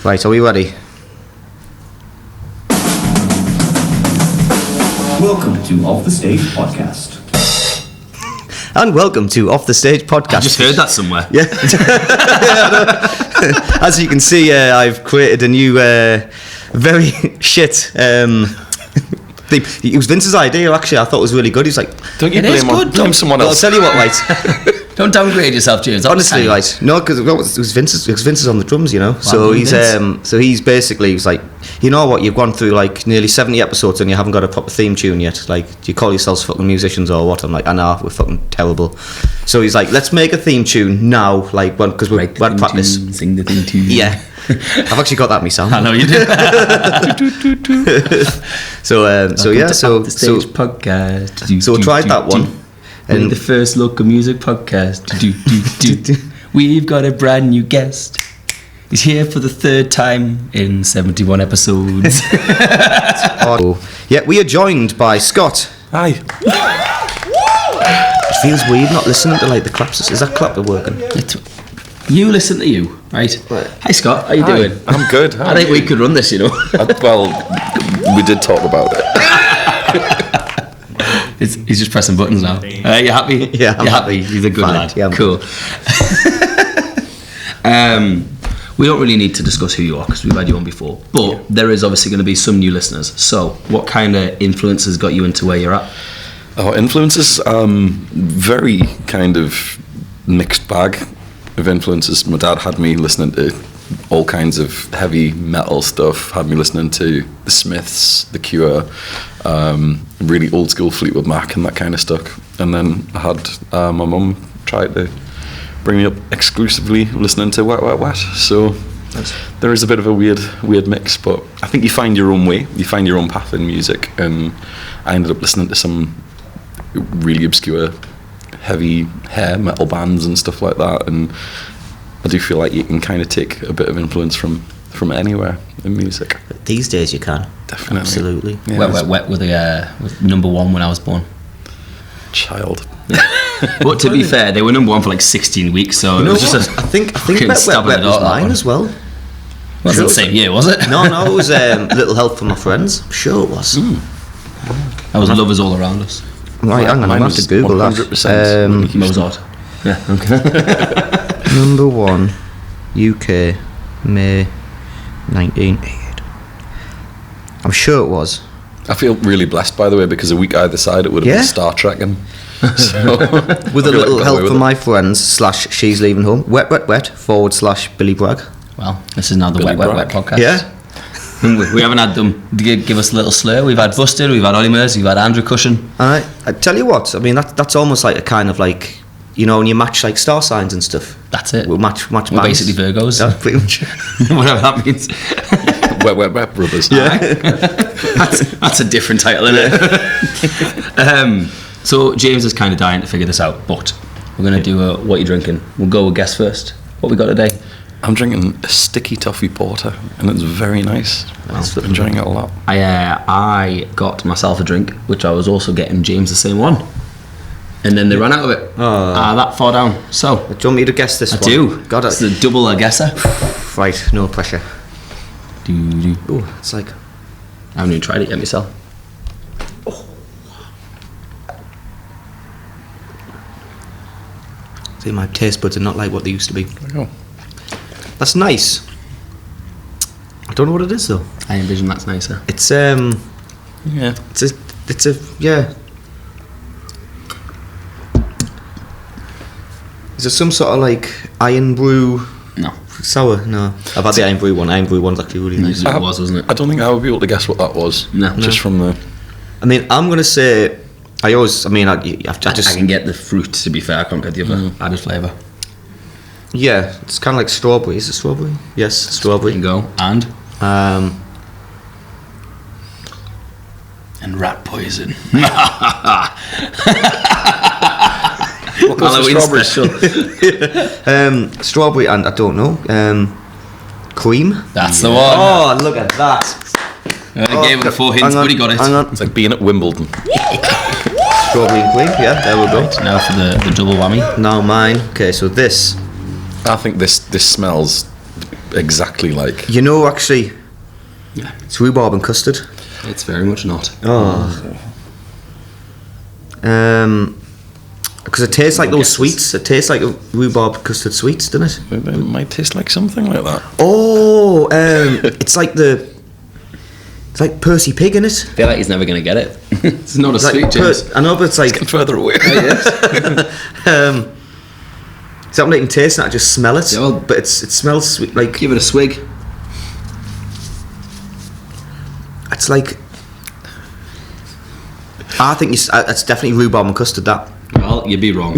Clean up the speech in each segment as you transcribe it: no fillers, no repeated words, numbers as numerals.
Right, are we ready? Welcome to Off the Stage Podcast. And welcome to Off the Stage Podcast. I just heard that somewhere. Yeah. As you can see, I've created a new, very shit theme. It was Vince's idea, actually. I thought it was really good. He's like, don't you blame someone else? I'll tell you what, right? Don't downgrade yourself, James. Honestly, right? No, because it was Vince's on the drums, you know. Well, he's basically, he's like, you know what? You've gone through like nearly 70 episodes and you haven't got a proper theme tune yet. Like, do you call yourselves fucking musicians or what? I'm like, I know, we're fucking terrible. So he's like, let's make a theme tune now, like, because we're at practice. Sing the theme tune. Yeah. I've actually got that myself. I know you do. So the stage podcast. So we tried that one. And the first local music podcast. We've got a brand new guest. He's here for the third time in 71 episodes. Yeah, we are joined by Scott. Hi. It feels weird not listening to like the claps. Is that clapper working? You listen to you, right? Hi Scott, how you doing? I'm good. I think we could run this, you know. Well, we did talk about it. He's just pressing buttons now. You happy? Yeah, I'm You're happy. He's a good fine. lad. Yeah, I'm cool. We don't really need to discuss who you are because we've had you on before. But there is obviously going to be some new listeners. So, what kind of influences got you into where you're at? Oh, influences? Very kind of mixed bag of influences. My dad had me listening to all kinds of heavy metal stuff, had me listening to the Smiths, The Cure, really old school Fleetwood Mac and that kind of stuff. And then I had my mum try to bring me up exclusively listening to Wet Wet Wet. So there is a bit of a weird mix, but I think you find your own way, you find your own path in music, and I ended up listening to some really obscure heavy hair metal bands and stuff like that, and I do feel like you can kind of take a bit of influence from anywhere in music. These days you can. Definitely. Absolutely. Yeah, Wet Wet Wet with number one when I was born. Child. But to be fair, they were number one for like 16 weeks, so You know it was what? just I think Wet Wet Wet was mine as well. Wasn't the same year, was it? No, it was Little Help from My Friends. I'm sure it was. That was Lovers All Around Us. Right, hang on, I'm going to have to Google 100% that. Mozart. Yeah, okay. Number one, UK, May 1988. I'm sure it was. I feel really blessed, by the way, because a week either side it would have been Star Trek, and so With a little help from my friends / She's Leaving Home. Wet Wet Wet / Billy Bragg. Well, this is now the Billy Wet Wet Bragg. Wet podcast. Yeah. We haven't had them give us a little slur. We've had Busted, we've had Ollie Murs, we've had Andrew Cushion. I tell you what, I mean that's almost like a kind of like, you know, when you match like star signs and stuff. That's it. We'll match We're bands. basically Virgos. That's pretty much. Whatever that means. Wet Wet Wet Brothers. Yeah. That's a different title, isn't it? So James is kind of dying to figure this out, but we're going to do a what you drinking. We'll go with guess first. What we got today? I'm drinking a sticky toffee porter, and it's very nice. I'm enjoying it a lot. I got myself a drink, which I was also getting James the same one, and then they ran out of it. That far down. So Do you want me to guess this one? I do. Got It's it. a double a guesser. Right, no pressure. Do. Oh, it's like. I haven't even tried it yet myself. See, my taste buds are not like what they used to be. Oh. That's nice. I don't know what it is though. I envision that's nicer. It's Yeah. it's a yeah. Is it some sort of like iron brew No. sour? No, I've had the iron brew one. Iron brew one's actually really nice. It was, wasn't it? I don't think I would be able to guess what that was. No. Just from the... I mean, I'm gonna say. I I can get the fruit, to be fair. I can't get the other added flavour. Yeah, it's kind of like strawberry. Is it strawberry? Yes, strawberry. There you go. And And rat poison. What goes for Halloween strawberries? special. Strawberry and I don't know. Cream. That's the one. Oh, look at that. I gave him the 4 hints, Hang on, but he got it. Hang on. It's like being at Wimbledon. Strawberry and cream. Yeah, there we go. Now for the double whammy. Now mine. Okay, so this. I think this smells exactly like. You know, actually, Yeah, it's rhubarb and custard. it's very much not. Oh. Because it tastes like No those guesses. sweets. It tastes like rhubarb custard sweets, doesn't it? It might taste like something like that. Oh, it's like it's like Percy Pig in it. I feel like he's never going to get it. It's not a It's like sweet, James. I know, but it's like Further away. it's not making taste. I just smell it. Yeah, well- but it smells sweet. Like Give it a swig. it's like. I think it's definitely rhubarb and custard. That. Well, you'd be wrong.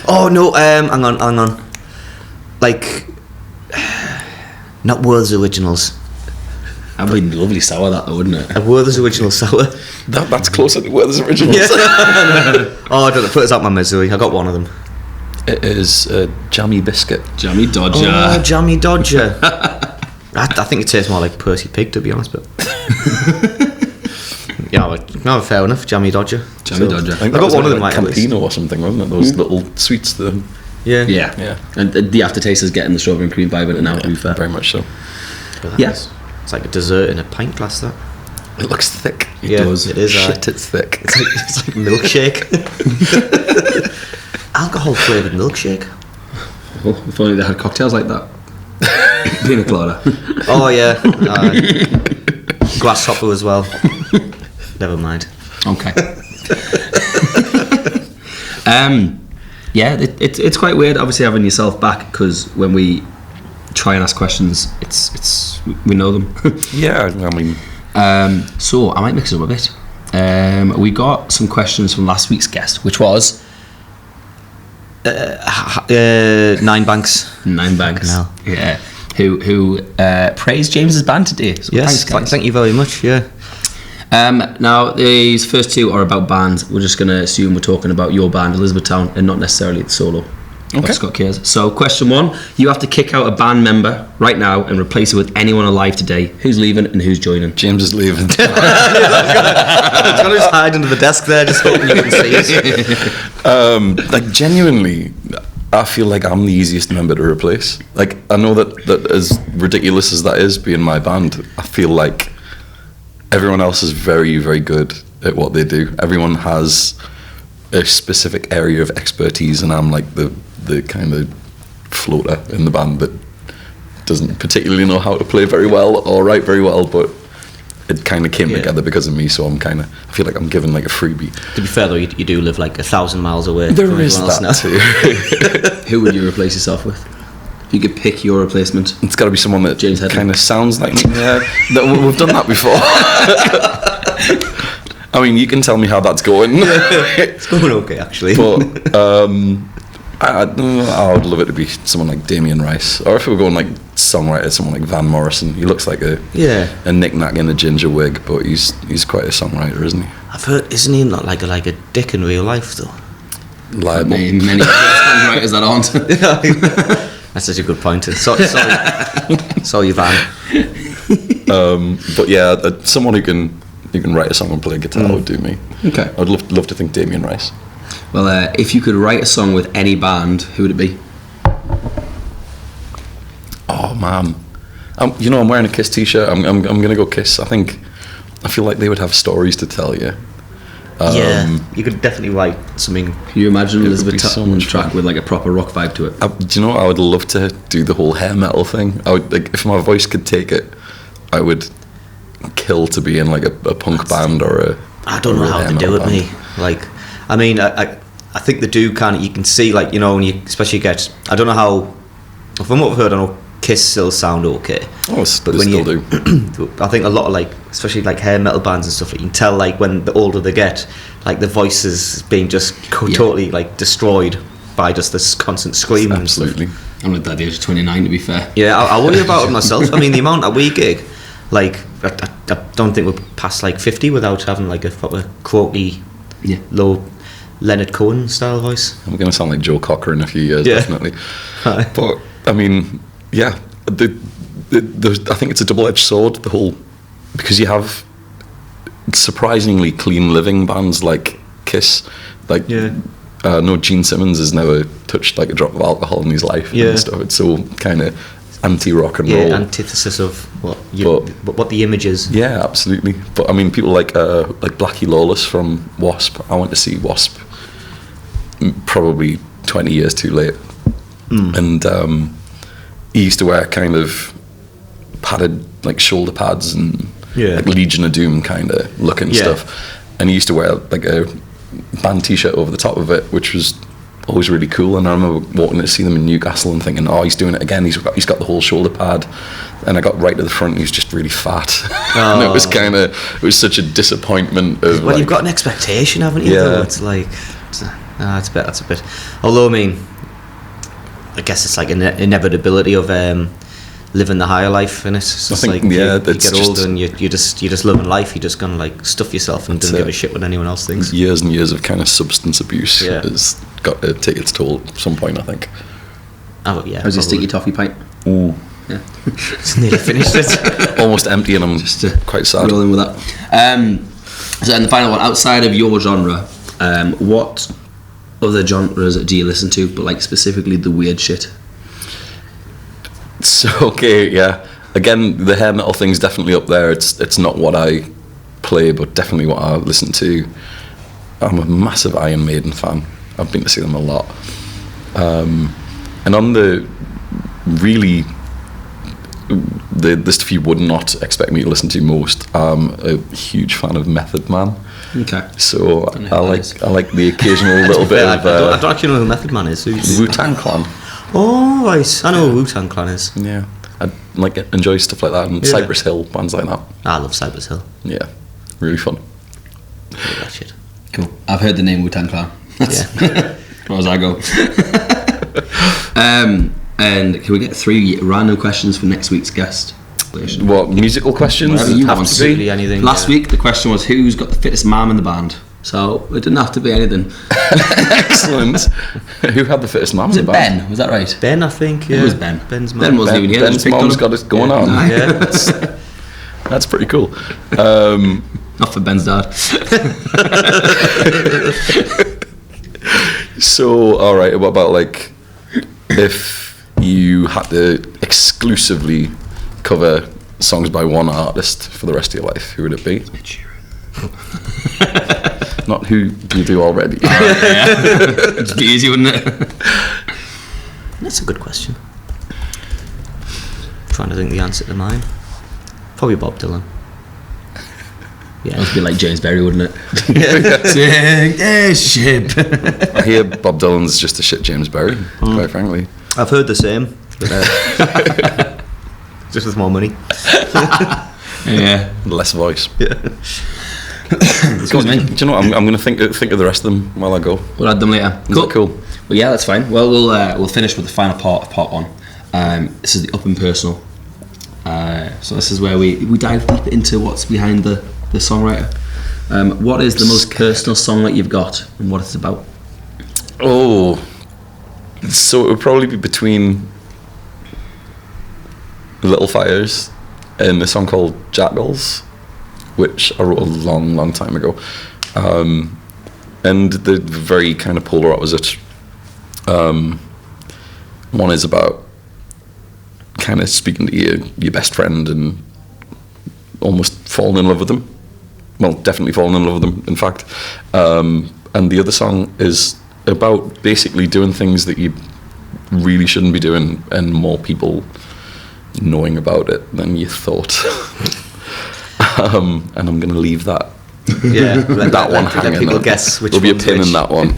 Oh no! Hang on. Like, not World's Originals. That'd be lovely sour, that though, wouldn't it? A Werther's Original Sour. That's closer to Werther's Originals. Oh, I don't know, put us out my misery. I got one of them. It is a jammy biscuit. Jammy Dodger. Oh, Jammy Dodger. I think it tastes more like Percy Pig, to be honest. But yeah, no, fair enough. Jammy Dodger. Jammy Dodger. I think I that got was one of them, like like, at least. Campino or something, wasn't it? Those little sweets. Yeah. Yeah. And the aftertaste is getting the strawberry and cream vibe in it now, to be fair. Very much so. But Yes. It's like a dessert in a pint glass. That. It looks thick. Yeah, does. it is. Shit, it's thick. It's like milkshake. Alcohol flavoured milkshake. Oh, if only they had cocktails like that. Pina colada. Oh yeah. Grasshopper as well. Never mind. Okay. Yeah, it's quite weird, obviously, having yourself back, because when we try and ask questions, it's we know them. Yeah, I mean, So I might mix it up a bit. We got some questions from last week's guest, which was 9 Banks. Nine Banks. Fucking hell. Yeah. Who praised James's band today. So Yes, thanks, guys. thank you very much. Yeah. Now, these first two are about bands. We're just going to assume we're talking about your band, Elizabethtown, and not necessarily the solo of Scott Keirs. So, question 1, you have to kick out a band member right now and replace it with anyone alive today. Who's leaving and who's joining? James is leaving. I was going to just hide under the desk there, just hoping you can see it. Like, genuinely, I feel like I'm the easiest member to replace. Like, I know that as ridiculous as that is, being my band, I feel like everyone else is very, very good at what they do. Everyone has a specific area of expertise, and I'm like the kind of floater in the band that doesn't particularly know how to play very well or write very well, but it kind of came together because of me, so I feel like I'm given like a freebie. To be fair though, you do live like 1,000 miles away. There from is everyone else that now. too. Who would you replace yourself with? If you could pick your replacement. It's got to be someone that James Headley. kind of sounds like me. Yeah, we've done that before. I mean, you can tell me how that's going. It's going okay, actually. But I would love it to be someone like Damien Rice, or if we were going like songwriter, someone like Van Morrison. He looks like a knick-knack in a ginger wig, but he's quite a songwriter, isn't he? I've heard, isn't he not like a dick in real life though? Liable. Many writers that aren't. That's such a good point. Sorry, Van. But yeah, someone who can write a song and play guitar would do me. Okay. I'd love to think Damien Rice. Well, if you could write a song with any band, who would it be? Oh man, I'm wearing a Kiss t-shirt. I'm gonna go Kiss. I feel like they would have stories to tell you. Yeah, you could definitely write something. Can you imagine It would Elizabeth be so Tottenham's much track fun. with like a proper rock vibe to it? Do you know what? I would love to do the whole hair metal thing. I would, like, if my voice could take it, I would kill to be in like a punk band or a. I don't know a how hair to do metal it, band. me. Like, I mean, I think they do kind of. You can see, like, you know, when you especially get. I don't know how. From what I've heard, I know Kiss still sound okay. Oh, But they when still you, do. I think a lot of like, especially like hair metal bands and stuff, you can tell like when the older they get, like the voices being just totally like destroyed by just this constant screaming. Absolutely. And stuff. I'm at that age of 29, to be fair. Yeah, I worry about it myself. I mean, the amount that we gig, like I don't think we're past like 50 without having like a proper croaky, Yeah. low Leonard Cohen style voice. I'm going to sound like Joe Cocker in a few years, Yeah. definitely. But I mean, yeah, I think it's a double-edged sword. The whole, because you have surprisingly clean living bands like Kiss, like no, Gene Simmons has never touched like a drop of alcohol in his life Yeah. and stuff. It's so kind of anti-rock and roll. Yeah, antithesis of what the image is. Yeah, absolutely. But I mean, people like Blackie Lawless from Wasp. I went to see Wasp probably 20 years too late, and he used to wear kind of padded like shoulder pads and like Legion of Doom kind of looking stuff, and he used to wear like a band t-shirt over the top of it, which was always really cool. And I remember walking to see them in Newcastle and thinking, oh, he's doing it again, he's got the whole shoulder pad. And I got right to the front and he was just really fat. And it was such a disappointment of, well, you've got an expectation, haven't you? Though? It's like that's a bit, although I mean, I guess it's like an inevitability of living the higher life, and it's just like you get older and you're just living life. You're just gonna like stuff yourself and don't give a shit what anyone else thinks. Years and years of kind of substance abuse has got to take its toll at some point, I think. Oh yeah. How's your sticky toffee pint? Ooh. Yeah. Just nearly finished it. Almost empty, and I'm just quite sad. Rolling with that. So, and the final one, outside of your genre, what other genres do you listen to? But like specifically the weird shit. So again, the hair metal thing's definitely up there. It's not what I play, but definitely what I listen to. I'm a massive Iron Maiden fan. I've been to see them a lot. And on the really the stuff you would not expect me to listen to most, I'm a huge fan of Method Man. Okay. So I like the occasional little bit of. I don't actually know who Method Man is. Wu-Tang Clan. Oh, right. I know who Wu-Tang Clan is. Yeah. I like enjoy stuff like that, and Cypress Hill, bands like that. I love Cypress Hill. Yeah. Really fun. That shit. Cool. I've heard the name Wu-Tang Clan. That's as far as I go. And can we get 3 random questions for next week's guest? What, musical questions? Whatever you want. Absolutely anything. Last week the question was who's got the fittest mom in the band. So it didn't have to be anything. Excellent. Who had the fittest mom in the band? Ben? Was that right? Ben, I think. Yeah. It was Ben. Ben's mom. Ben wasn't even here. Ben's mom's got it going on. Yeah. That's pretty cool. Not for Ben's dad. So, all right. What about like if you had to exclusively cover songs by one artist for the rest of your life, who would it be? Not who you do already. It'd be easy, wouldn't it? That's a good question. I'm trying to think the answer to mine. Probably Bob Dylan. Yeah, must be like James Berry, wouldn't it? Sing a ship. I hear Bob Dylan's just a shit James Berry, quite frankly. I've heard the same, but, just with more money. Yeah, less voice. Yeah. Excuse me. Do you know what? I'm going to think of the rest of them while I go. We'll add them later. Cool. Well, yeah, that's fine. Well, we'll finish with the final part of part 1. This is the up and personal. So this is where we dive deep into what's behind the songwriter. What is the most personal song that you've got, and what it's about? Oh, so it would probably be between Little Fires and a song called Jackals, which I wrote a long time ago, and the very kind of polar opposite. One is about kind of speaking to your best friend and almost falling in love with them. Well, definitely falling in love with them, in fact. And the other song is about basically doing things that you really shouldn't be doing, and more people knowing about it than you thought. And I'm going to leave that. Yeah, that one hanging. Let people guess which. There'll be a pin in that one.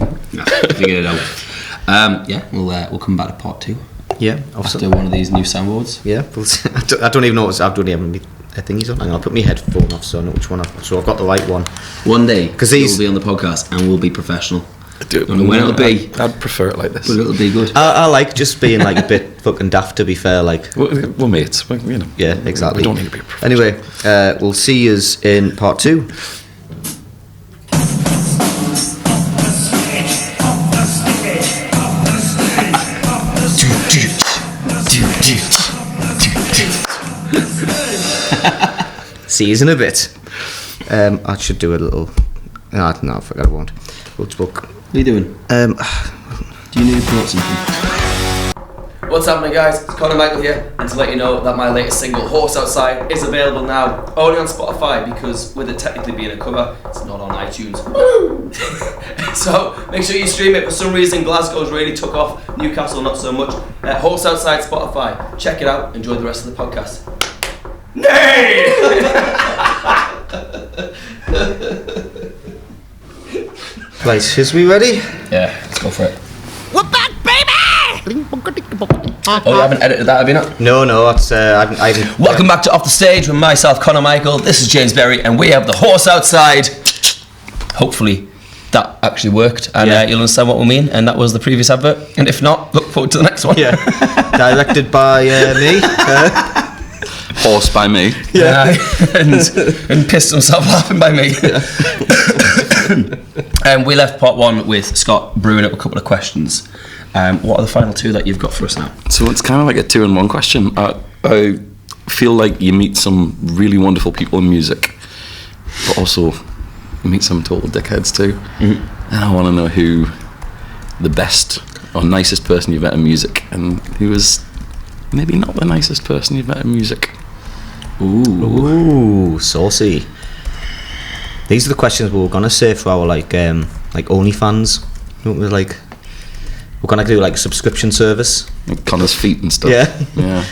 Figure it out. Yeah, we'll come back to part 2. Yeah, after one of these new soundboards. Yeah, I don't even know what I don't even have any thingies on. I'll put my headphone off so I know which one. So I've got the right one. One day, because he'll be on the podcast and we'll be professional. I don't know when it'll be. I'd prefer it like this. But it'll be good. I like just being like a bit fucking daft. To be fair, like we're mates. You know. Yeah, exactly. We don't need to be professional. Anyway, we'll see you in part 2. See you in a bit. I should do a little. No, I forgot I won't. We'll book. What are you doing? Do you need to promote something? What's happening, guys? It's Conor Michael here, and to let you know that my latest single, Horse Outside, is available now, only on Spotify, because with it technically being a cover, it's not on iTunes. Woo! So make sure you stream it. For some reason, Glasgow's really took off, Newcastle not so much. Horse Outside, Spotify. Check it out. Enjoy the rest of the podcast. Nay! Right, is we ready? Yeah, let's go for it. We're back, baby! Oh, you haven't edited that, have you not? No, that's I haven't. Welcome back to Off the Stage with myself, Conor Michael. This is James Berry, and we have the Horse Outside. Hopefully that actually worked, and you'll understand what we mean. And that was the previous advert. And if not, look forward to the next one. Yeah, directed by me. Horse by me. Yeah, and pissed himself laughing by me. And we left part one with Scott brewing up a couple of questions. What are the final two that you've got for us now? So it's kind of like a 2-in-1 question. I feel like you meet some really wonderful people in music, but also you meet some total dickheads too. Mm-hmm. And I want to know who the best or nicest person you've met in music, and who is maybe not the nicest person you've met in music. Ooh, saucy. These are the questions we were gonna say for our like OnlyFans. We're gonna do like a subscription service. Like Connor's feet and stuff. Yeah.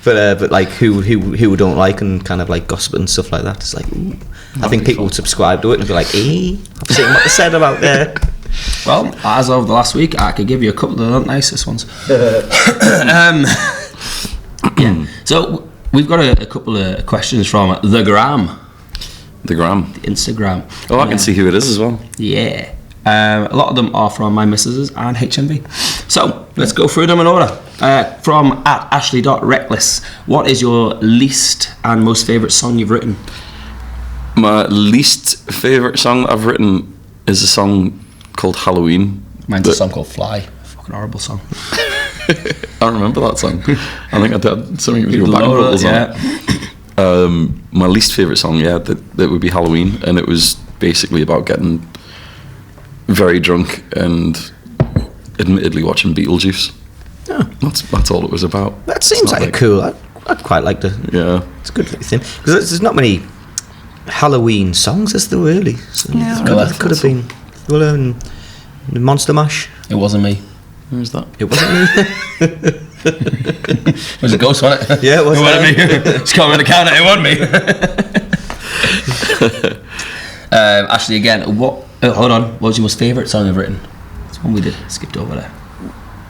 But like who we don't like, and kind of like gossip and stuff like that. It's like, ooh. I think people would subscribe to it and be like, I've seen what they said about there. Well, as of the last week, I could give you a couple of the nicest ones. Yeah. So we've got a couple of questions from the Gram. The Gram. The Instagram. Oh, I can see who it is as well. Yeah. A lot of them are from my missuses and HMV. So let's go through them in order. From @Ashley.Reckless. What is your least and most favourite song you've written? My least favourite song I've written is a song called Halloween. Mine's a song called Fly. Fucking horrible song. I remember that song. I think I did something with your backing vocals on it. My least favourite song, that would be Halloween, and it was basically about getting very drunk and admittedly watching Beetlejuice. Yeah. That's all it was about. That seems like a cool. I'd quite like to. Yeah. It's a good little thing, because there's not many Halloween songs, is there really? So it could have been. Well, Monster Mash. It wasn't me. Who's that? It wasn't me. It was a ghost, wasn't it? Yeah, it was. It wasn't me. Just coming to the counter. It wasn't me. Ashley, again, what? Hold on. What was your most favourite song you've written? It's one we did. Skipped over there.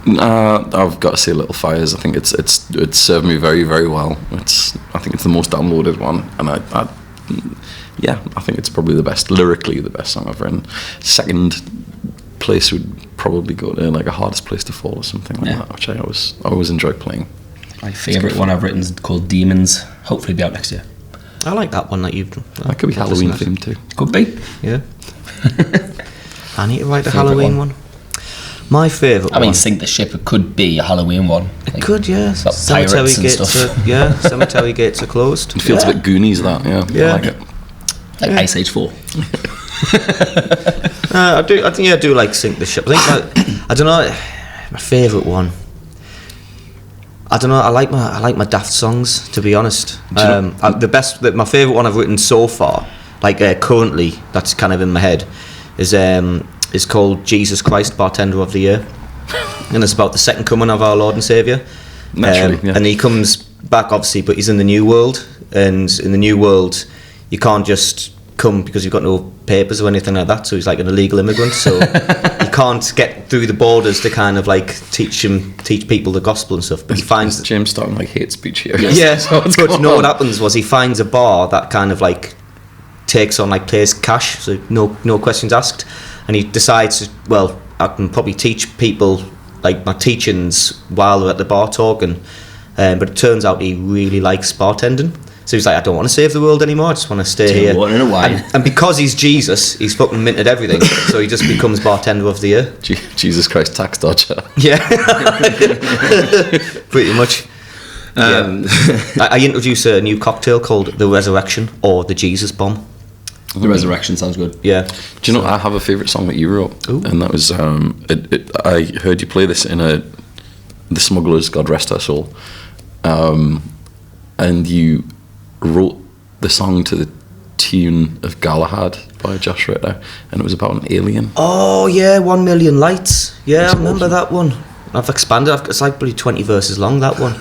I've got to say Little Fires. I think it's served me very, very well. I think it's the most downloaded one, and I think it's probably the best, lyrically the best song I've written. Second place would probably go to like A Hardest Place to Fall or something like that, which I always enjoy playing. My favourite one I've written is called Demons. Hopefully be out next year. I like that one that you've done. That could be Halloween themed too. Could be. Yeah. I need to write a Favourite Halloween one. My favourite one. I mean, Sink the Ship, it could be a Halloween one. It could, yeah. About pirates and stuff. Cemetery gates are closed. It feels a bit Goonies, that, yeah. Yeah. I like it. Like Ice Age 4. I do like Sink the Ship. I don't know, my favourite one. I don't know. I like my Daft songs, to be honest. My favourite one I've written so far, currently, that's kind of in my head, is called Jesus Christ, Bartender of the Year, and it's about the second coming of our Lord and Saviour. Naturally, yeah. And he comes back, obviously, but he's in the new world, and in the new world, you can't just come because you've got no papers or anything like that. So he's like an illegal immigrant, so you can't get through the borders to kind of like teach people the gospel and stuff. But he finds James starting like hate speech here. Yeah, but what happens was he finds a bar that kind of like takes on like plays cash, so no questions asked, and he decides, well, I can probably teach people like my teachings while they're at the bar talking, but it turns out he really likes bartending. So he's like, I don't want to save the world anymore, I just want to stay here. And because he's Jesus, he's fucking minted everything. So he just becomes bartender of the year. Jesus Christ, tax dodger. Yeah. Pretty much. I introduce a new cocktail called the Resurrection, or the Jesus Bomb. The Resurrection sounds good. Yeah. Do you know, I have a favourite song that you wrote. Ooh. And that was, I heard you play this in the Smugglers, God rest her soul, and you wrote the song to the tune of Galahad by Josh Ritter, and it was about an alien. Oh yeah, 1 Million Lights. Yeah, That's I remember awesome. that one. I've expanded. It's like probably 20 verses long. That one.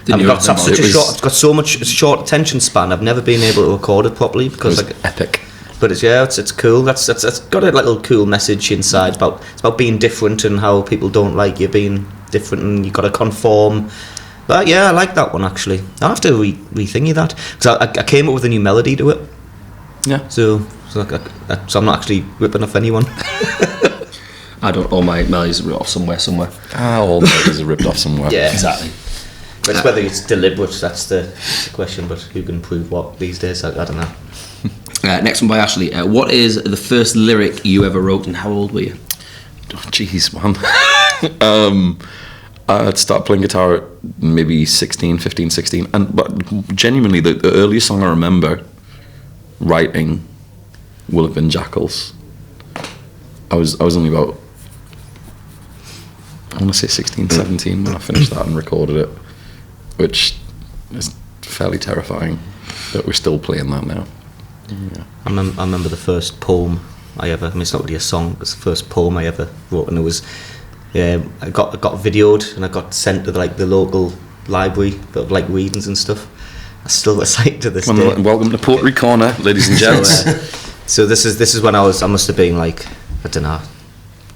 Didn't you I've remember? I've got so much short attention span. I've never been able to record it properly It because was like. epic. But it's cool. That's got a little cool message inside. It's about being different and how people don't like you being different and you got to conform. But yeah, I like that one actually. I'll have to rethingy that because I came up with a new melody to it. Yeah. So I'm not actually ripping off anyone. I don't. All my melodies are off somewhere. All melodies are ripped off somewhere. Yeah. Exactly. But it's whether it's deliberate. That's the question. But who can prove what these days? I don't know. Next one by Ashley. What is the first lyric you ever wrote, and how old were you? Oh, jeez, man. I'd start playing guitar at maybe 15, 16. But genuinely, the earliest song I remember writing will have been Jackals. I was only about, I want to say 16, 17 when I finished that and recorded it, which is fairly terrifying that we're still playing that now. Yeah. I remember the first poem I ever. I mean, it's not really a song. It's the first poem I ever wrote, and it was. I got videoed and I got sent to the local library for like readings and stuff. I still recite to this day. Welcome to Poetry Corner, ladies and gents. So this is when I must have been like, I don't know,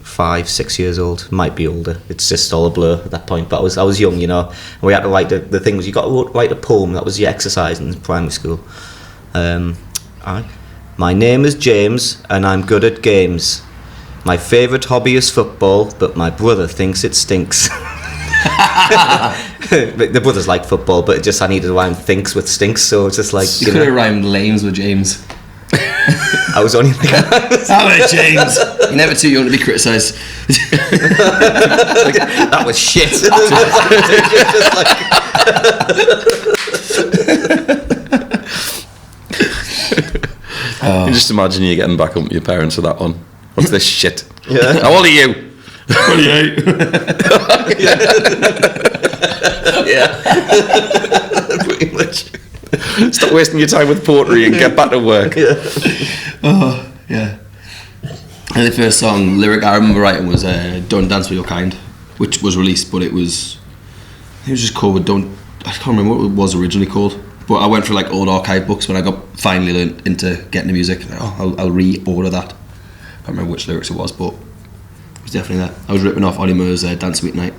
5, 6 years old. Might be older. It's just all a blur at that point. But I was young, you know. And we had to write the thing was you got to write a poem. That was your exercise in primary school. My name is James and I'm good at games. My favourite hobby is football, but my brother thinks it stinks. The brothers like football, but I needed to rhyme thinks with stinks, so it's just like You could have rhymed lames with James. I was only like Hello, James. You're never too young to be criticised. that was shit. You just imagine you getting back up with your parents with that one. What's this shit? Yeah. How old are you? What are you? Yeah. Pretty much. Stop wasting your time with poetry and get back to work. Yeah. Oh, yeah. And the first song lyric I remember writing was "Don't Dance with Your Kind," which was released, but it was just called "Don't." I can't remember what it was originally called, but I went through like old archive books when I got finally learned into getting the music. Like, I'll reorder that. I can't remember which lyrics it was, but it was definitely that. I was ripping off Ollie Moore's "Dance With Night,"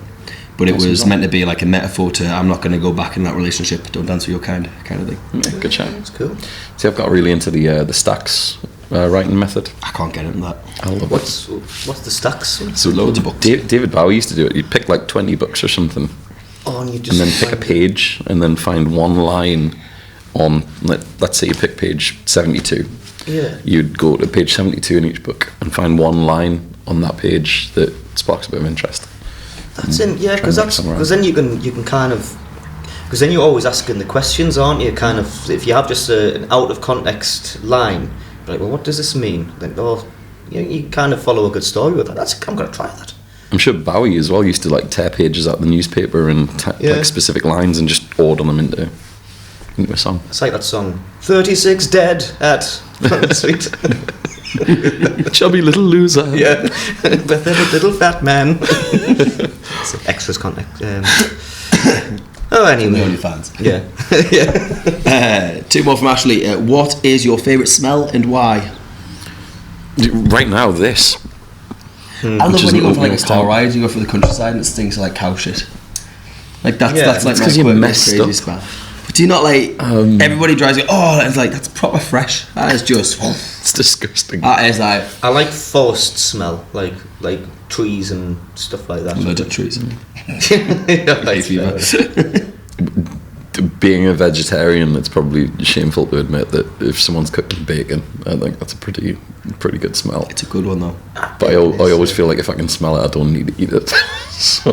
but it was meant to be like a metaphor to I'm not going to go back in that relationship. Don't dance with your kind of thing. Yeah, good chat. That's cool. See, I've got really into the stacks writing method. I can't get into that. I love What's the stacks? So loads of books. David Bowie used to do it. You'd pick like 20 books or something, Oh, and you and just then pick a page, and then find one line on. Let's say you pick page 72. Yeah. You'd go to page 72 in each book and find one line on that page that sparks a bit of interest. That's in, yeah, Try and mix them around. because then you can kind of, because then you're always asking the questions, aren't you? Kind of, if you have just an out of context line, you're like, well, what does this mean? Then, you kind of follow a good story with that. I'm gonna try that. I'm sure Bowie as well used to like tear pages out of the newspaper and Yeah. like specific lines and just order them into a song. It's like that song, 36 dead at Street. Chubby little loser. Yeah, pathetic little fat man. It's extras context. Oh, anyway. Only fans. Yeah, yeah. Two more from Ashley. What is your favourite smell and why? Right now, this. I love Which when is you go an for like a oatmeal car stout. ride, you go for the countryside and it stinks of like cow shit. Like that's Yeah, that's like it's my 'cause you quirky, messed crazy up. smell. But do you not like everybody drives you? Oh, it's like that's proper fresh. That is just. It's disgusting. That is like I like forest smell, like trees and stuff like that. loads of trees. Yeah, Hay fever. Being a vegetarian, it's probably shameful to admit that if someone's cooking bacon, I think that's a pretty good smell. It's a good one though. But I always feel like if I can smell it, I don't need to eat it. So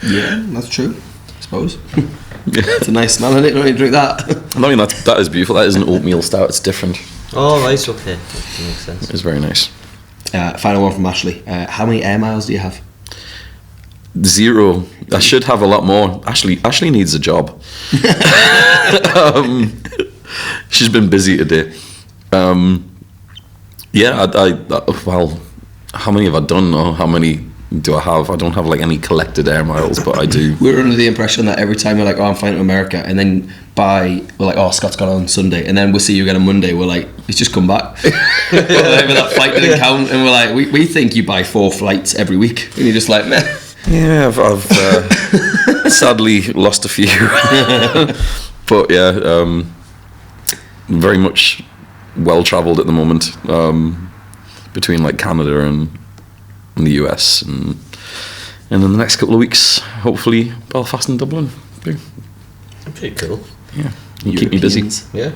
Yeah, that's true. I suppose. It's a nice smell, isn't it? Don't you drink that? I mean that is beautiful. That is an oatmeal stout. It's different. Oh, right, okay. That makes sense. It's very nice. Final one from Ashley. How many air miles do you have? Zero. I should have a lot more. Ashley needs a job. She's been busy today. Yeah, well, how many have I done, or how many do I have? I don't have like any collected air miles, but I do. We're under the impression that every time we're like, oh, I'm flying to America, and then we're like, oh, Scott's gone on Sunday, and then we'll see you again on Monday. We're like, he's just come back. But that flight didn't count, and we're like, we think you buy 4 flights every week, and you're just like, meh. Yeah, I've sadly lost a few, but yeah, very much well travelled at the moment, between like Canada and the US, and in the next couple of weeks, hopefully Belfast and Dublin. Pretty cool. Yeah, you keep me busy. Yeah.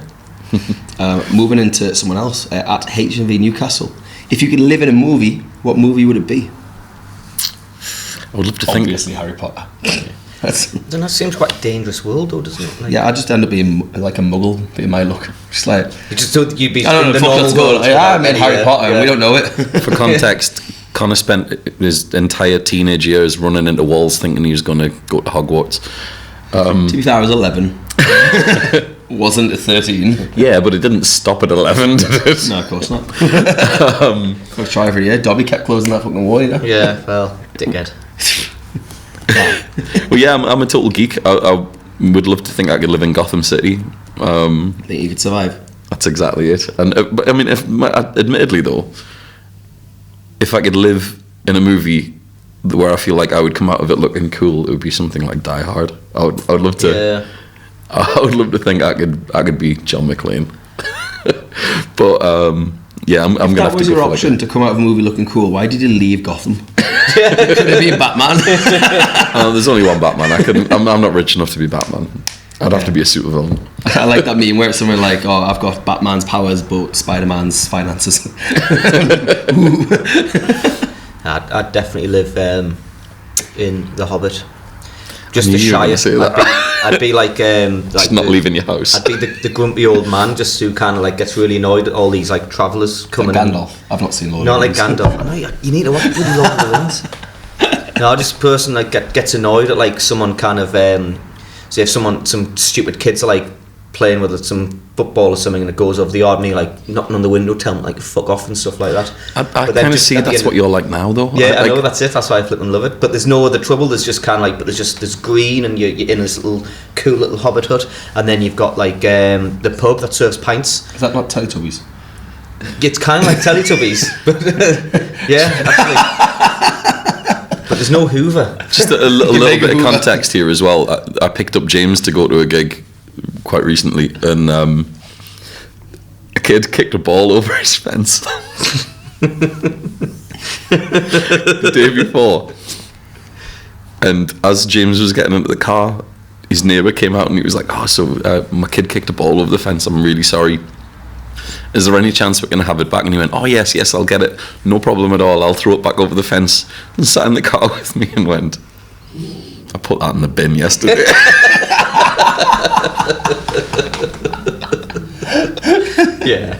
Moving into someone else at HMV Newcastle. If you could live in a movie, what movie would it be? I would love to think. Obviously Harry Potter. Then that seems quite a dangerous world, though, doesn't it? Like, Yeah, I just end up being like a muggle, being my look. Just like, you just thought you'd be I don't in know, the fuck, normal let's go. world. Like, I made Harry Potter, and yeah. we don't know it. For context, Connor spent his entire teenage years running into walls thinking he was going to go to Hogwarts. To be fair, I was 11. Wasn't 13. Yeah, but it didn't stop at 11, did it? No, of course not. I was trying every year. Dobby kept closing that fucking wall, you know? Yeah, well, dickhead. Well, yeah, I'm a total geek. I would love to think I could live in Gotham City. Think you could survive? That's exactly it. And but, I mean, admittedly though, if I could live in a movie where I feel like I would come out of it looking cool, it would be something like Die Hard. I would love to. Yeah. I would love to think I could be John McClane. But yeah, I'm gonna have to go for That was your option like to come out of a movie looking cool. Why did you leave Gotham? Could have been Batman. there's only one Batman. I'm not rich enough to be Batman. I'd have to be a supervillain. I like that meme where it's something like, oh, I've got Batman's powers but Spider-Man's finances. I'd definitely live in The Hobbit. Just I the knew you were gonna Shire. say that. I'd be like Just not leaving your house. I'd be the grumpy old man just who kind of like gets really annoyed at all these like travellers coming Like in. Gandalf. I've not seen Lord Not of the like Rings. Gandalf. I know you need to watch bloody Lord of the Rings. No, just a person like gets annoyed at like someone kind of say if some stupid kids are like playing with some football or something and it goes over the yard and he like knocking on the window telling them like fuck off and stuff like that. I But then kind of just see at the that's end- what you're like now, though. Yeah, I Like, know, that's it. That's why I flipping love it. But there's no other trouble. There's just kind of like, but there's green and you're in this little cool little hobbit hut, and then you've got like the pub that serves pints. Is that not Teletubbies? It's kind of like Teletubbies, but yeah, actually. But there's no Hoover. Just a little bit of context here as well. I picked up James to go to a gig quite recently, and a kid kicked a ball over his fence the day before. And as James was getting into the car, his neighbour came out and he was like, "Oh, so my kid kicked a ball over the fence. I'm really sorry. Is there any chance we can have it back?" And he went, "Oh yes, I'll get it. No problem at all. I'll throw it back over the fence." And sat in the car with me and went, "I put that in the bin yesterday." Yeah.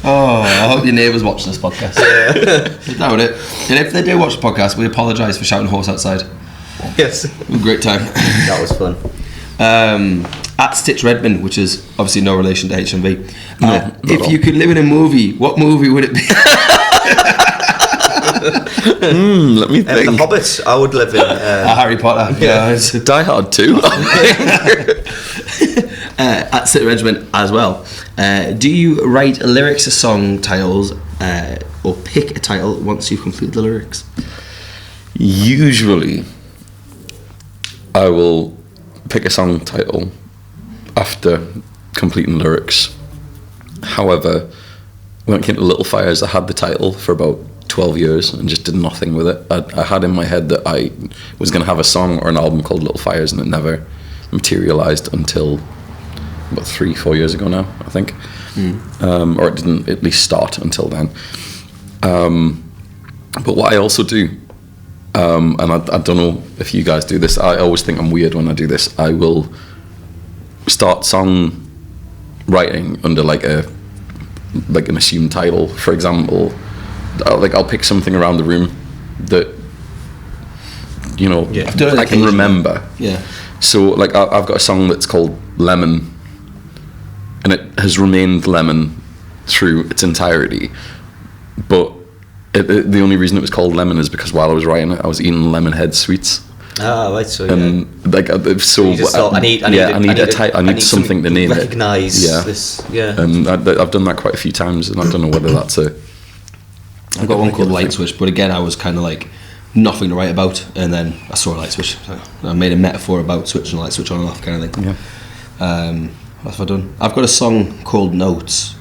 Oh, I hope your neighbours watch this podcast. Yeah. Doubt it. And if they do watch the podcast, we apologise for shouting horse outside. Yes. Great time. That was fun. At Stitch Redmond, which is obviously no relation to HMV. Not If at you could live in a movie, what movie would it be? Let me The think. Hobbit. I would live in. Harry Potter. Yeah. Die Hard 2. At Stitch Redmond as well. Do you write lyrics to song titles or pick a title once you've completed the lyrics? Usually, I will pick a song title after completing lyrics. However, when it came to Little Fires, I had the title for about 12 years and just did nothing with it. I had in my head that I was going to have a song or an album called Little Fires, and it never materialised until about 3-4 years ago now, I think. Or it didn't at least start until then. But what I also do, and I don't know if you guys do this, I always think I'm weird when I do this. I will start song writing under like an assumed title. For example, I'll pick something around the room that you know, I've done it I can occasionally. remember. Yeah. So, like, I've got a song that's called Lemon, and it has remained Lemon through its entirety. But the only reason it was called Lemon is because while I was writing it, I was eating Lemonhead sweets. Ah, right. So yeah. And like, so You just thought, I need something to name it. Recognise Yeah. this. Yeah. And I've done that quite a few times, and I don't know whether that's a. I've got one called Light Switch, but again, I was kind of like nothing to write about, and then I saw a light switch. So I made a metaphor about switching a light switch on and off, kind of thing. Yeah. What have I done? I've got a song called Notes,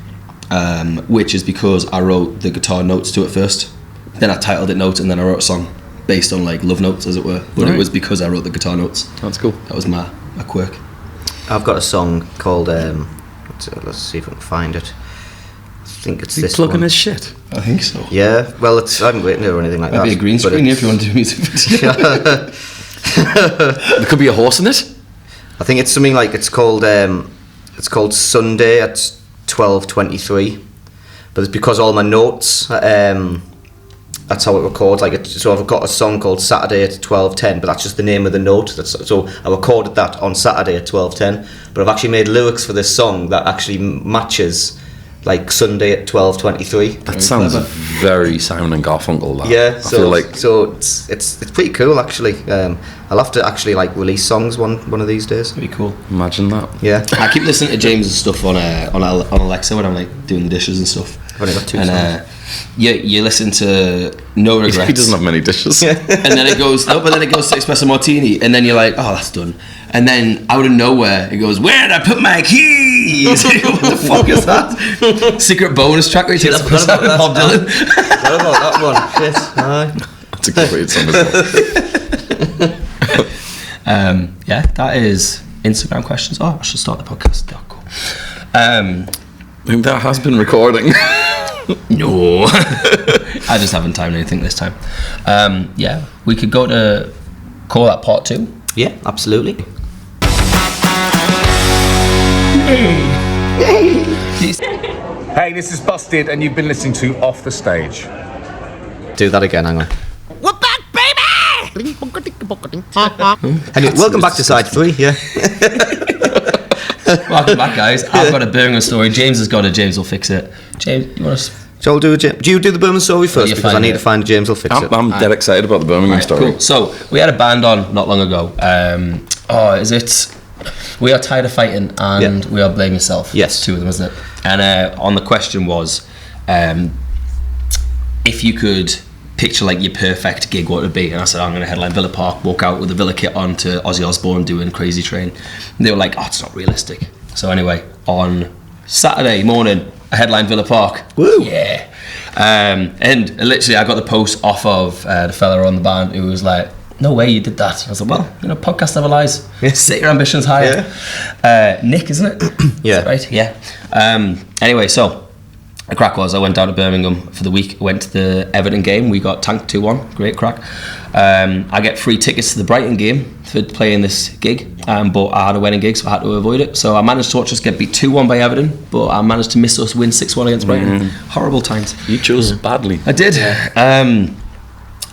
which is because I wrote the guitar notes to it first. Then I titled it Notes, and then I wrote a song based on like love notes, as it were. But Right. it was because I wrote the guitar notes. That's cool. That was my quirk. I've got a song called. Let's see if I can find it. I think it's this Plugging one. his shit. I think so. Yeah. Well, I haven't written it or anything like that. Maybe a green but screen it's- if you want to do music video. There could be a horse in it. I think it's something like it's called Sunday at 12:23, but it's because all my notes. That's how it records. So I've got a song called Saturday at 12:10, but that's just the name of the note. So I recorded that on Saturday at 12:10, but I've actually made lyrics for this song that actually matches like Sunday at 12:23. That sounds clever. very Simon and Garfunkel. That. Yeah, I so feel like it's pretty cool actually. I'll have to actually like release songs one of these days. Pretty cool. imagine that. Yeah, I keep listening to James's stuff on Alexa when I'm like doing the dishes and stuff. I've only got two And songs. you listen to No Regrets. He doesn't have many dishes. And then it goes to Espresso Martini, and then you're like, oh, that's done. And then out of nowhere, it goes, where did I put my keys? What the fuck is that? Secret bonus track where he takes the piss out of Bob Dylan. What about that one? Shit. Aye. That's a good way to sum it up. Yeah, that is Instagram questions. Oh, I should start the podcast. Oh, cool. I think that has been recording. No. I just haven't timed anything this time. Yeah, we could go to call that part 2. Yeah, absolutely. Hey, this is Busted, and you've been listening to Off the Stage. Do that again. Hang on. We're back, baby! Anyway, welcome back to side 3. Yeah. Welcome back, guys. I've got a Birmingham story. James has got it. James will fix it. James, you want to... So I'll do you do the Birmingham story first you because I find need it. to find James will fix it. I'm dead excited about the Birmingham story. Cool. So, we had a band on not long ago. Is it... We Are Tired of Fighting and Yeah. We Are Blame Yourself. Yes. 2 of them, isn't it? And on the question was, if you could picture like your perfect gig, what would it be? And I said, I'm going to headline Villa Park, walk out with a Villa kit on to Ozzy Osbourne doing Crazy Train. And they were like, oh, it's not realistic. So anyway, on Saturday morning, I headlined Villa Park. Woo! Yeah. And literally I got the post off of the fella on the band who was like, no way you did that. I was like, well, you know, podcast never lies. Set your ambitions higher. Nick, isn't it? Yeah. Is that right? Yeah. Anyway, so the crack was I went down to Birmingham for the week, went to the Everton game, we got tanked 2-1, great crack. I get free tickets to the Brighton game for playing this gig, but I had a wedding gig so I had to avoid it. So I managed to watch us get beat 2-1 by Everton, but I managed to miss us win 6-1 against Brighton. Horrible times. You chose badly. I did.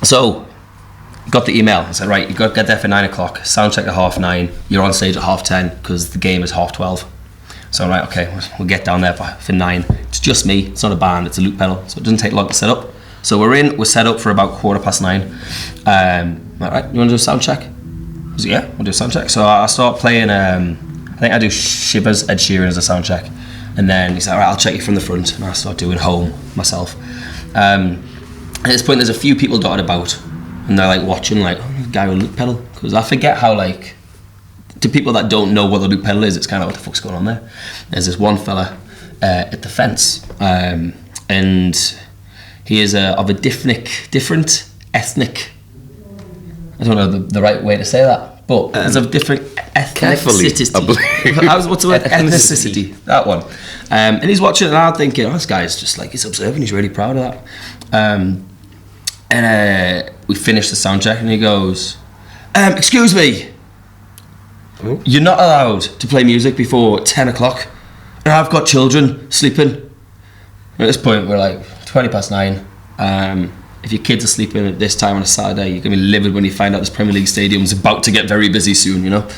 So got the email. I said, right, you got to get there for 9 o'clock, sound check at 9:30, you're on stage at 10:30 because the game is 12:30. So I'm like, okay, we'll get down there for 9. It's just me, it's not a band, it's a loop pedal, so it doesn't take long to set up. So we're set up for about 9:15. Like, right, you want to do a sound check? I was like, yeah, we'll do a sound check. So I start playing, I think I do Shivers, Ed Sheeran as a sound check. And then he's like, all right, I'll check you from the front. And I start doing Home myself. At this point, there's a few people dotted about. And they're like watching, like, oh, the guy with a loop pedal. Because I forget how, like, to people that don't know what the loop pedal is, it's kind of what the fuck's going on there. There's this one fella at the fence. And he is of a different ethnic, I don't know the right way to say that, but there's a different ethnicity. What's the word? Ethnicity. That one. And he's watching it and I'm thinking, oh, this guy's just like, he's observing, he's really proud of that. And we finished the sound check and he goes, excuse me, you're not allowed to play music before 10 o'clock and I've got children sleeping. At this point we're like 9:20. if your kids are sleeping at this time on a Saturday, you're going to be livid when you find out this Premier League stadium's about to get very busy soon, you know.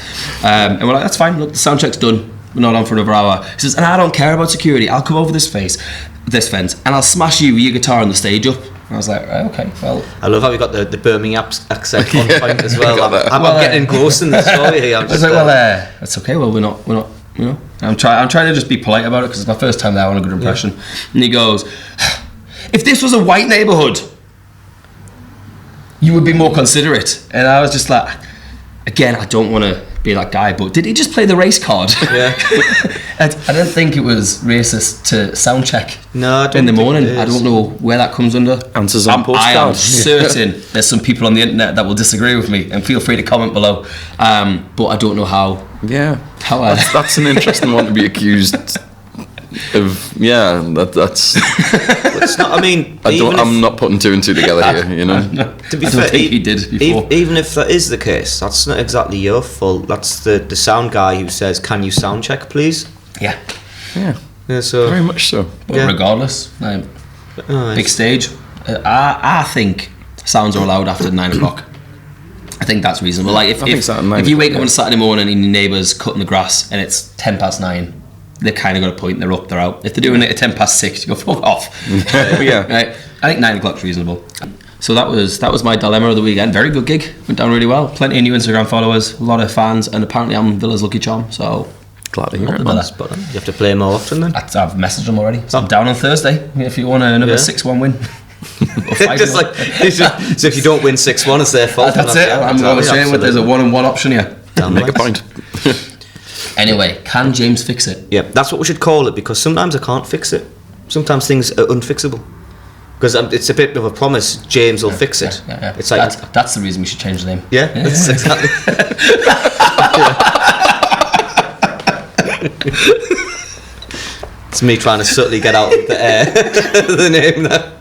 And we're like, that's fine, look, the sound check's done, we're not on for another hour. He says, and I don't care about security, I'll come over this fence and I'll smash you with your guitar on the stage up. And I was like, right, okay, well. I love how you got the Birmingham accent on point as well. I'm Well, getting engrossed in the story here. I was like, well, that's okay, well, we're not, you know. I'm trying to just be polite about it because it's my first time there, I want a good impression. And he goes, if this was a white neighbourhood, you would be more considerate. And I was just like, again, I don't want to be that guy, but did he just play the race card? Yeah. I don't think it was racist to sound check No, I don't in the think morning. it is. I don't know where that comes under. Answers on I am postcard. certain there's some people on the internet that will disagree with me, and feel free to comment below. But I don't know how. Yeah, How that's an interesting one to be accused of. Yeah, that's. It's not, I mean, I'm not putting two and two together here. You know. to be I fair, don't think he did before. Even if that is the case, that's not exactly your fault. That's the sound guy who says, "Can you sound check, please?" Yeah, Yeah, Yeah, so very much so. but Yeah. regardless, oh, big stage. I think sounds are allowed after 9 o'clock. I think that's reasonable. Like I think so, at 9 if you wake up o'clock, on a Saturday morning and your neighbour's cutting the grass and it's 9:10, they kind of got a point. They're up, they're out. If they're doing it at 6:10, you go fuck off. Yeah. Right? I think 9 o'clock's reasonable. So that was my dilemma of the weekend. Very good gig. Went down really well. Plenty of new Instagram followers, a lot of fans, and apparently I'm Villa's lucky charm. So Glad to hear it, Villa. man. But you have to play more often then. I've messaged them already. So I'm down on Thursday if you want another Yeah. 6-1 win. Or 5-1. Just like, so if you don't win 6-1, it's their fault. That's it. I'm going to say there's a 1-1 option here. Make a point. Anyway, can James fix it? Yeah, that's what we should call it, because sometimes I can't fix it. Sometimes things are unfixable. Because it's a bit of a promise, James will fix it. Yeah. It's like, that's the reason we should change the name. yeah, that's exactly. It's me trying to subtly get out of the air the name there.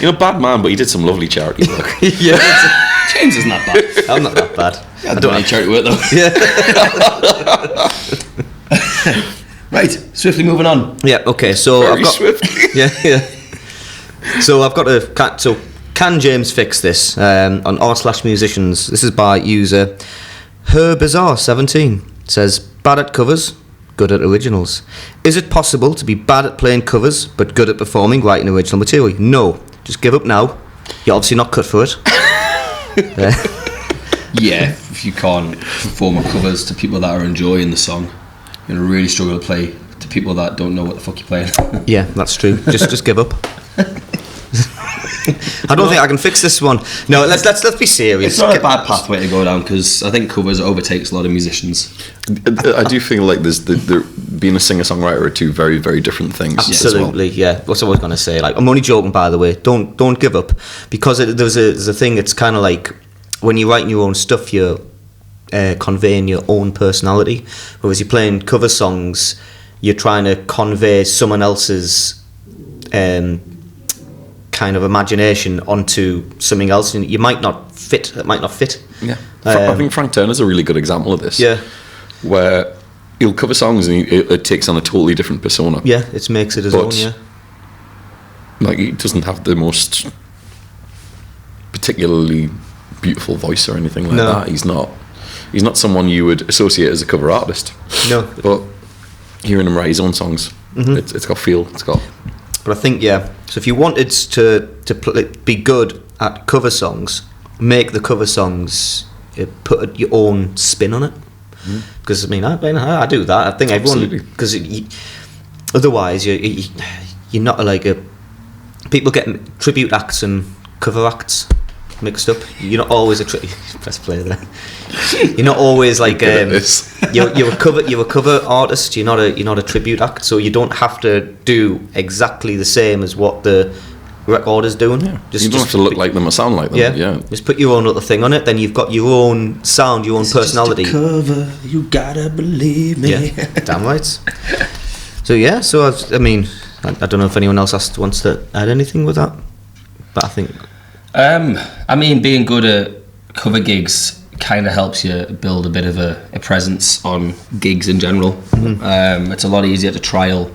You're a bad man, but you did some lovely charity work. Yeah, James isn't that bad. I'm not that bad. I don't need charity work though. Yeah. Right, swiftly moving on. Yeah. Okay. So Very I've got. swift. Yeah. So I've got a. So can James fix this? On r/musicians. This is by user HerBizarre17. It says, bad at covers, good at originals. Is it possible to be bad at playing covers but good at performing writing original material? No. Just give up now. You're obviously not cut for it. Yeah, if you can't perform covers to people that are enjoying the song, you're going to really struggle to play to people that don't know what the fuck you're playing. Yeah, that's true. Just give up. I don't think I can fix this one. No, let's be serious. It's not a bad pathway to go down because I think covers overtakes a lot of musicians. I do feel like there's being a singer-songwriter are two very, very different things. Absolutely, as well. yeah. What's I was going to say? Like, I'm only joking, by the way. Don't give up, because there's a thing. It's kind of like when you're writing your own stuff, you're conveying your own personality. Whereas you're playing cover songs, you're trying to convey someone else's kind of imagination onto something else, and you might not fit. It might not fit. Yeah, I think Frank Turner's a really good example of this. Yeah, where he'll cover songs and it takes on a totally different persona. yeah. It makes it his own. Yeah. Like, he doesn't have the most particularly beautiful voice or anything like No. that. He's not someone you would associate as a cover artist. No. But hearing him write his own songs, it's got feel. It's got. But I think, yeah. So if you wanted to be good at cover songs, make the cover songs, put your own spin on it. Because I mean, I do that. I think everyone, because otherwise you're not like a. People get tribute acts and cover acts mixed up. You're not always a press play there. You're not always like you're a cover artist. You're not a tribute act. So you don't have to do exactly the same as what the record is doing. Yeah. You don't have to look like them or sound like them. Yeah. Just put your own little thing on it. Then you've got your own sound, your own personality. Just a cover, you gotta believe me. Yeah, damn right. So yeah, I mean, I don't know if anyone else wants to add anything with that, but I think. I mean, being good at cover gigs kind of helps you build a bit of a presence on gigs in general. It's a lot easier to trial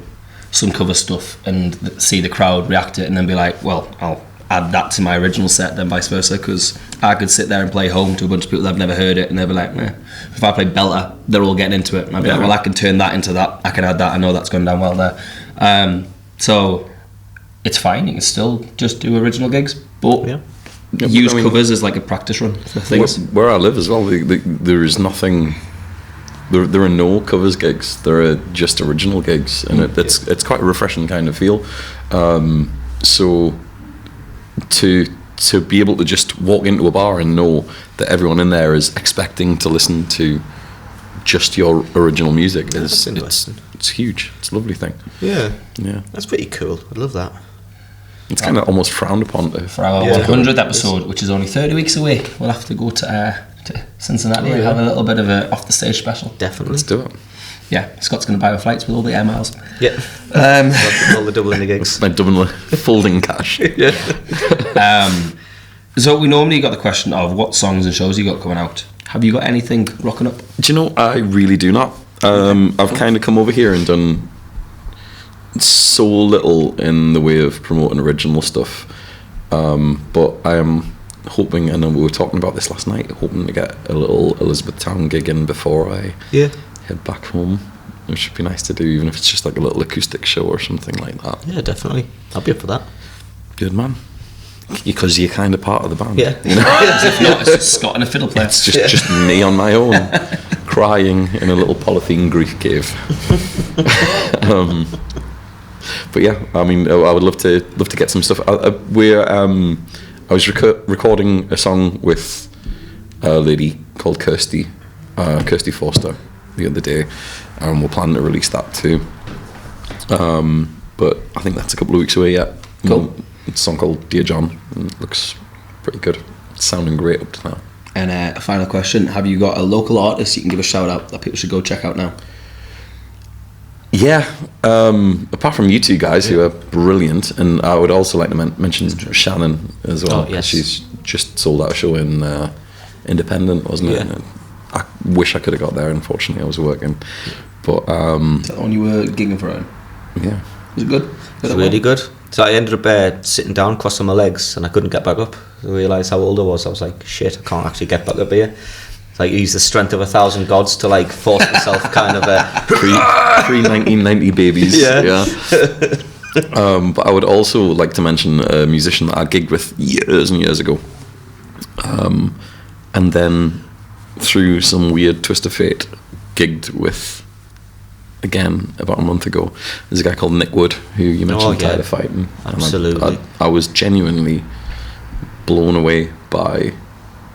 some cover stuff and see the crowd react to it, and then be like, well, I'll add that to my original set, then vice versa, because I could sit there and play Home to a bunch of people that have never heard it, and they'll be like, if I play Belter, they're all getting into it, and I'll be like, well, I can turn that into that, I can add that, I know that's going down well there. So it's fine, you can still just do original gigs, but use covers as like a practice run for things. Where I live as well, there is nothing. There are no covers gigs. There are just original gigs, and it's quite a refreshing kind of feel. So to be able to just walk into a bar and know that everyone in there is expecting to listen to just your original music it's huge. It's a lovely thing. Yeah, yeah, that's pretty cool. I love that. It's kind of almost frowned upon for our 100th episode, which is only 30 weeks away. We'll have to go to Cincinnati and have a little bit of a off the stage special. Definitely, let's do it. Yeah, Scott's going to buy our flights with all the air miles. Yeah, all the doubling the gigs. My doubling, folding cash. Yeah. So we normally got the question of what songs and shows you got coming out. Have you got anything rocking up? Do you know? I really do not. I've kind of come over here and done so little in the way of promoting original stuff, but I am hoping, and we were talking about this last night, hoping to get a little Elizabethtown gig in before I head back home, which would be nice to do, even if it's just like a little acoustic show or something like that. Yeah, definitely. I'll be up for that. Good man. Because you're kind of part of the band. Yeah. You know? If not, it's just Scott and a fiddle player. It's just me on my own, crying in a little polythene grief cave. But yeah, I mean, I would love to get some stuff. I was recording a song with a lady called Kirsty Forster the other day, and we're planning to release that too. But I think that's a couple of weeks away yet. Cool. It's a song called Dear John, and it looks pretty good. It's sounding great up to now. And a final question, have you got a local artist you can give a shout out that people should go check out now? Yeah, apart from you two guys who are brilliant, and I would also like to mention Shannon as well. Oh, yes. She's just sold out a show in Independent, wasn't it? Yeah. I wish I could have got there. Unfortunately, I was working. But Is that the one you were gigging for? Yeah, Was it good? It was really good. So I ended up sitting down, crossing my legs, and I couldn't get back up. I realised how old I was. I was like, shit, I can't actually get back up here. Like, use the strength of 1,000 gods to like force myself kind of pre-1990 babies. Yeah. But I would also like to mention a musician that I gigged with years and years ago, and then through some weird twist of fate, gigged with again about a month ago. There's a guy called Nick Wood, who you mentioned Tired of Fighting. Absolutely. I was genuinely blown away by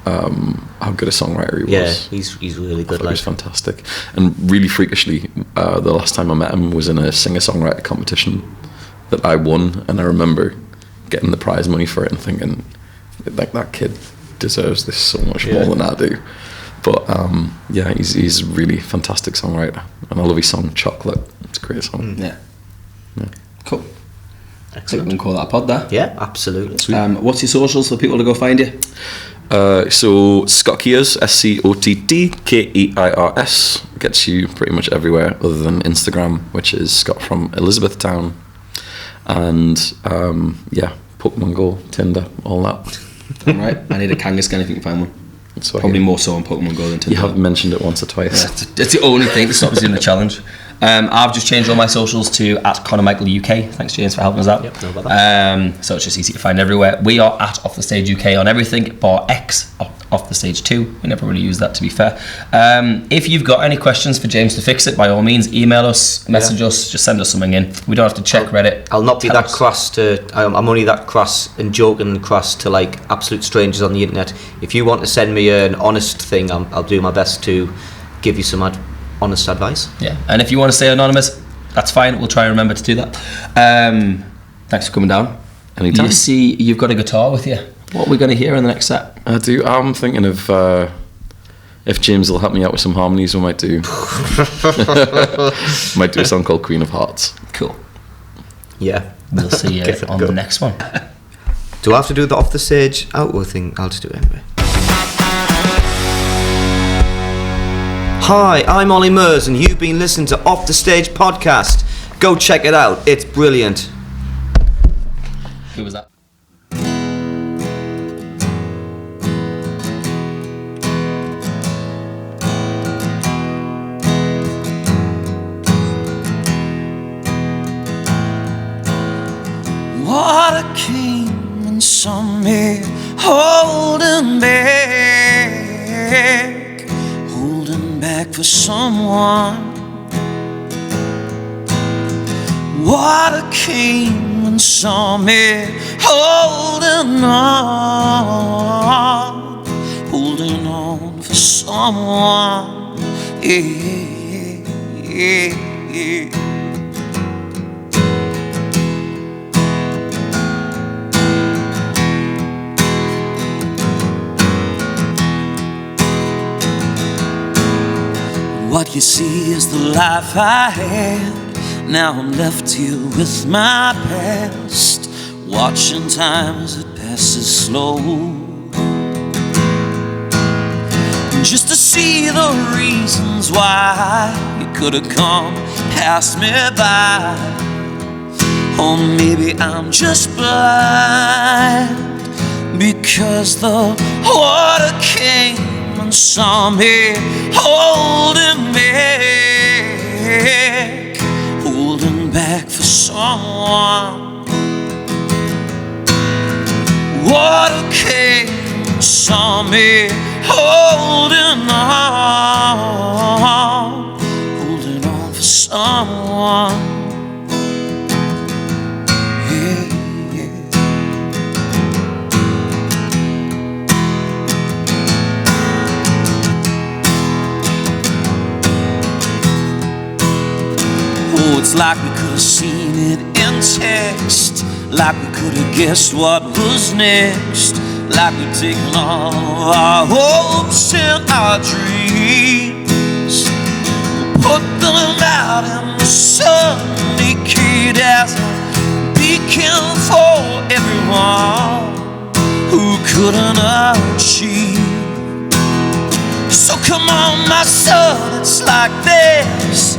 how good a songwriter he was. Yeah, he's really good. He was fantastic, and really freakishly, the last time I met him was in a singer-songwriter competition that I won, and I remember getting the prize money for it and thinking, like, that kid deserves this so much more than I do. But yeah, he's a really fantastic songwriter, and I love his song Chocolate. It's a great song. Yeah. Cool. I think Excellent. we can call that a pod there. Yeah, absolutely. What's your socials for people to go find you? So Scott Keirs, SCOTTKEIRS, gets you pretty much everywhere other than Instagram, which is Scott from Elizabethtown, and yeah, Pokemon Go, Tinder, all that. All right, I need a Kangaskhan if you can find one. So Probably more so on Pokemon Go than Tinder. You have mentioned it once or twice. Yeah, it's the only thing that stops us doing the challenge. I've just changed all my socials to @Conor Michael UK. Thanks, James, for helping us out. Yep, no bother. So it's just easy to find everywhere. We are at Off the Stage UK on everything, bar X, Off the Stage 2. We never really use that, to be fair. If you've got any questions for James to fix it, by all means, email us, message us, just send us something in. We don't have to check Reddit. I'll not be Tell that us. crass to. I'm only that crass and joking crass to like absolute strangers on the internet. If you want to send me an honest thing, I'll do my best to give you some honest advice. Yeah, and if you want to stay anonymous, that's fine. We'll try and remember to do that. Thanks for coming down. Anytime. You see, you've got a guitar with you. What are we going to hear in the next set? I do. I'm thinking of if James will help me out with some harmonies, we might do a song called Queen of Hearts. Cool. Yeah. We'll see you Give it a on go. the next one. Do I have to do the off the stage outro thing? I'll just do it anyway. Hi, I'm Ollie Mers, and you've been listening to Off the Stage Podcast. Go check it out. It's brilliant. Who was that? Water came and saw me holding back for someone. Water came and saw me holding on for someone. Yeah. What you see is the life I had. Now I'm left here with my past, watching time as it passes slow, just to see the reasons why you could have come past me by. Or maybe I'm just blind, because the water came and saw me holding back for someone. Water came and saw me holding on for someone. Oh, it's like we could have seen it in text, like we could have guessed what was next, like we'd taken all of our hopes and our dreams, put them out in the sun, naked as a beacon for everyone who couldn't achieve. So come on, my son, it's like this,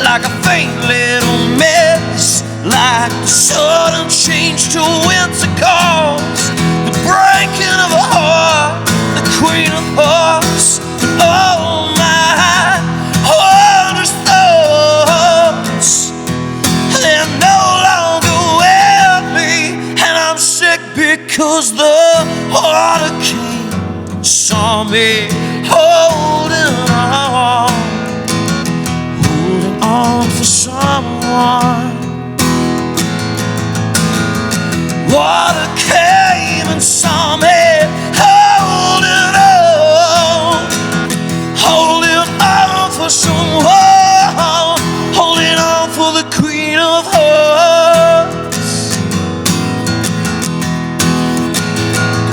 like a faint little mist, like the sudden change to winter calls, the breaking of a heart, the queen of hearts, and all my wondrous thoughts. They're no longer with me, and I'm sick because the water came and saw me holding on for someone. Water came and saw me holding on for someone, holding on for the queen of hearts,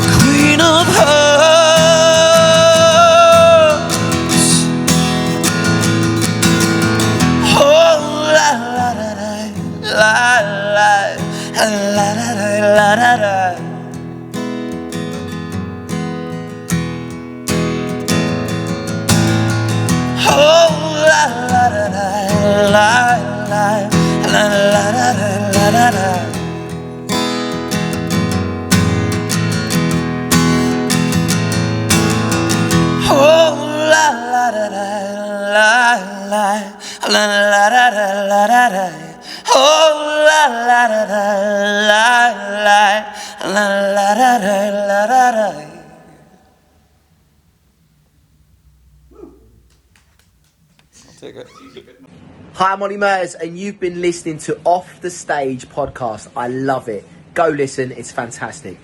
the queen of hearts. Hi, I'm Ollie Murs, and you've been listening to Off the Stage podcast. I love it. Go listen, it's fantastic.